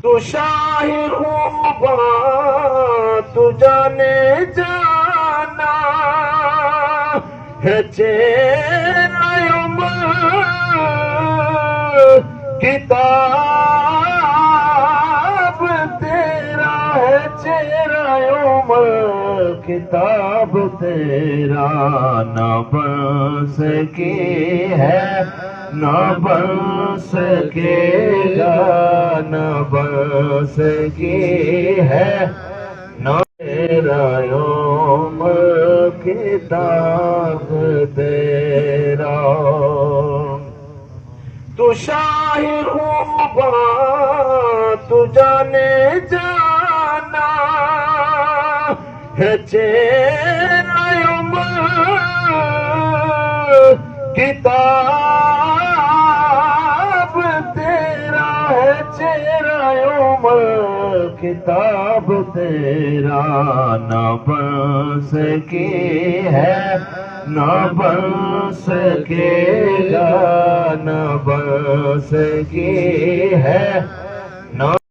تو شاہر خوباں تو جانے جانا ہے چہرہ عمر کتاب تیرا ہے چہرہ عمر کتاب تیرا نہ بن سکی ہے نہ بن سکے گا نہ بن سکی ہے نہ تیرا عمر کتاب تیرا تو شاہر خوباں تو جانے جانا ہے چہرہ عمر کتاب تیرا ہے چہرہ عمر کتاب تیرا نہ بن سکی ہے نہ بن سکے گا نہ بن سکی ہے نہ